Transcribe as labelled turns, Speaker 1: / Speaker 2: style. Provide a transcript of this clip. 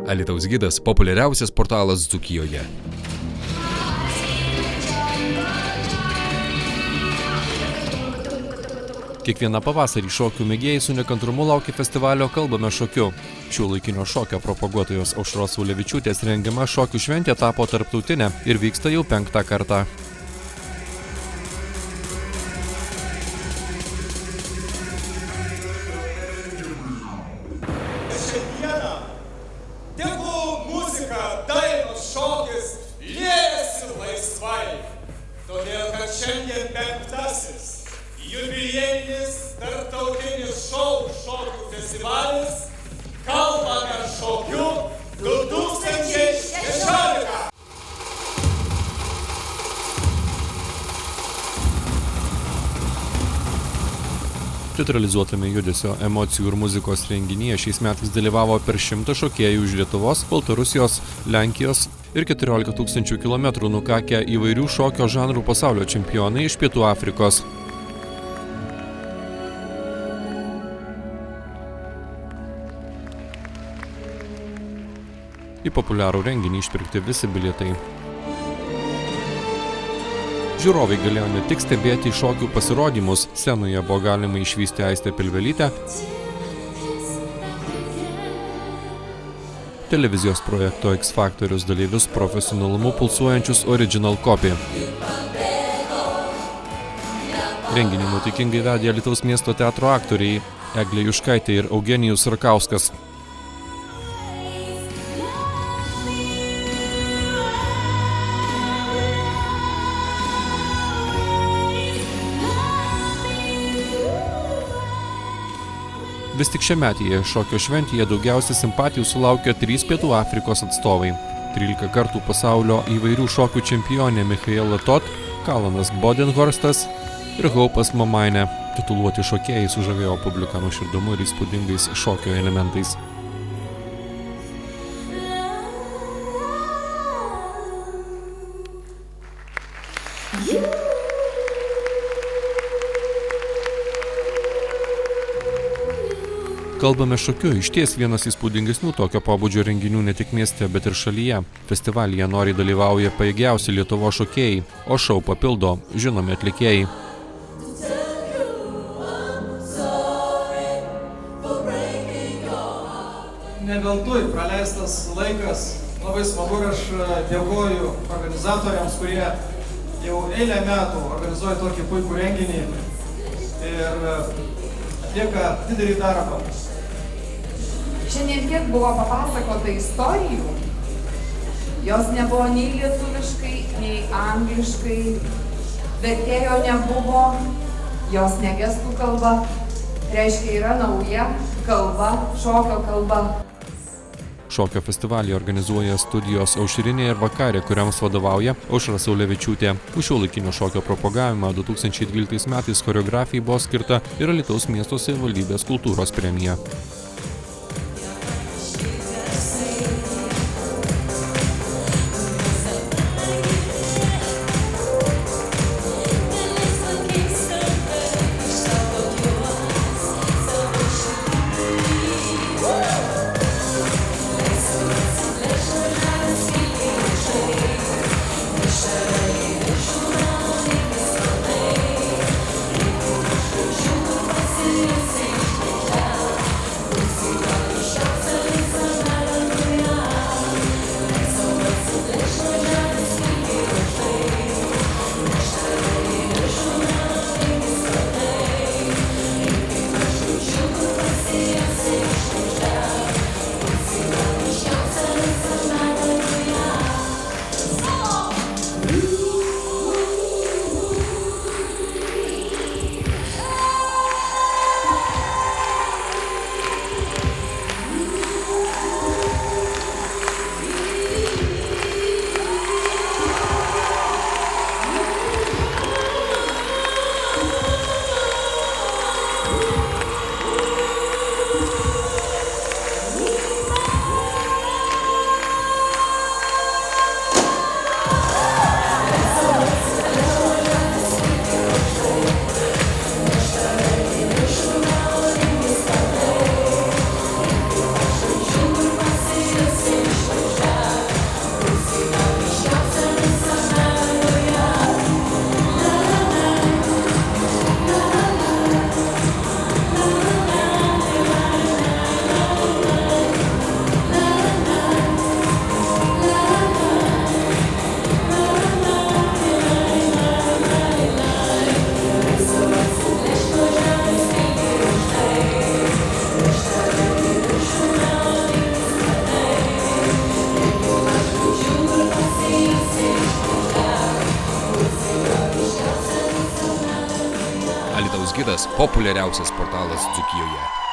Speaker 1: Alytaus gidas – populiariausias portalas Dzūkijoje. Kiekvieną pavasarį šokių mėgėjai su nekantrumu laukia festivalio Kalbame šokiu. Šiuolaikinio šokio propaguotojos Aušros Ulevičiūtės rengiama šokių šventė tapo tarptautinė ir vyksta jau 5. kartą.
Speaker 2: Šiandieną tegu muzika, dainos, šokis liejasi laisvai, todėl kad šiandien 5. jubiliejinis tarptautinis šokių festivalis Kalbame šokiu 2016.
Speaker 1: Teatralizuotame judesio, emocijų ir muzikos renginyje šiais metais dalyvavo per 100 šokėjų iš Lietuvos, Baltarusijos, Lenkijos ir 14 000 kilometrų nukakę įvairių šokio žanrų pasaulio čempionai iš Pietų Afrikos. Į populiarų renginį išpirkti visi bilietai. Žiūrovai galėjo ne tik stebėti šokių pasirodymus, scenoje buvo galima išvysti Aistę Pilvelytę, televizijos projekto X Faktorius dalyvius profesionalumu pulsuojančius Original Copy. Renginį nuotaikingai vedė Alytaus miesto teatro aktoriai Eglė Juškaitė ir Eugenijus Rakauskas. Vis tik šiametėje šokio šventėje daugiausia simpatijų sulaukė 3 Pietų Afrikos atstovai. 13 kartų pasaulio įvairių šokių čempionė Michaela Tot, Kalanas Bodenhorstas ir Haupas Mamainė. Tituluoti šokėjai sužavėjo publiką nuoširdumu ir įspūdingais šokio elementais. Kalbame šokiu išties vienas įspūdingesnių tokio pobūdžio renginių ne tik mieste, bet ir šalyje. Festivalyje noriai dalyvauja pajėgiausi Lietuvos šokėjai, o šou papildo žinomi atlikėjai.
Speaker 3: Ne veltui praleistas laikas, labai smagu ir aš dėkoju organizatoriams, kurie jau eilę metų organizuoja tokį puikų renginį ir atlieka didelį darbą.
Speaker 4: Šiandien tiek buvo papasakota istorijų, jos nebuvo nei lietuviškai, nei angliškai, vertėjo nebuvo, jos ne gestų kalba, reiškia yra nauja kalba, šokio kalba.
Speaker 1: Šokio festivalį organizuoja studijos Aušrinė ir Vakarė, kuriams vadovauja Aušra Ulevičiūtė. Už šiuolaikinio šokio propagavimą 2012 metais choreografijai buvo skirta ir Alytaus miesto savivaldybės kultūros premija.
Speaker 5: kitas populiariausias portalas Dzūkijoje.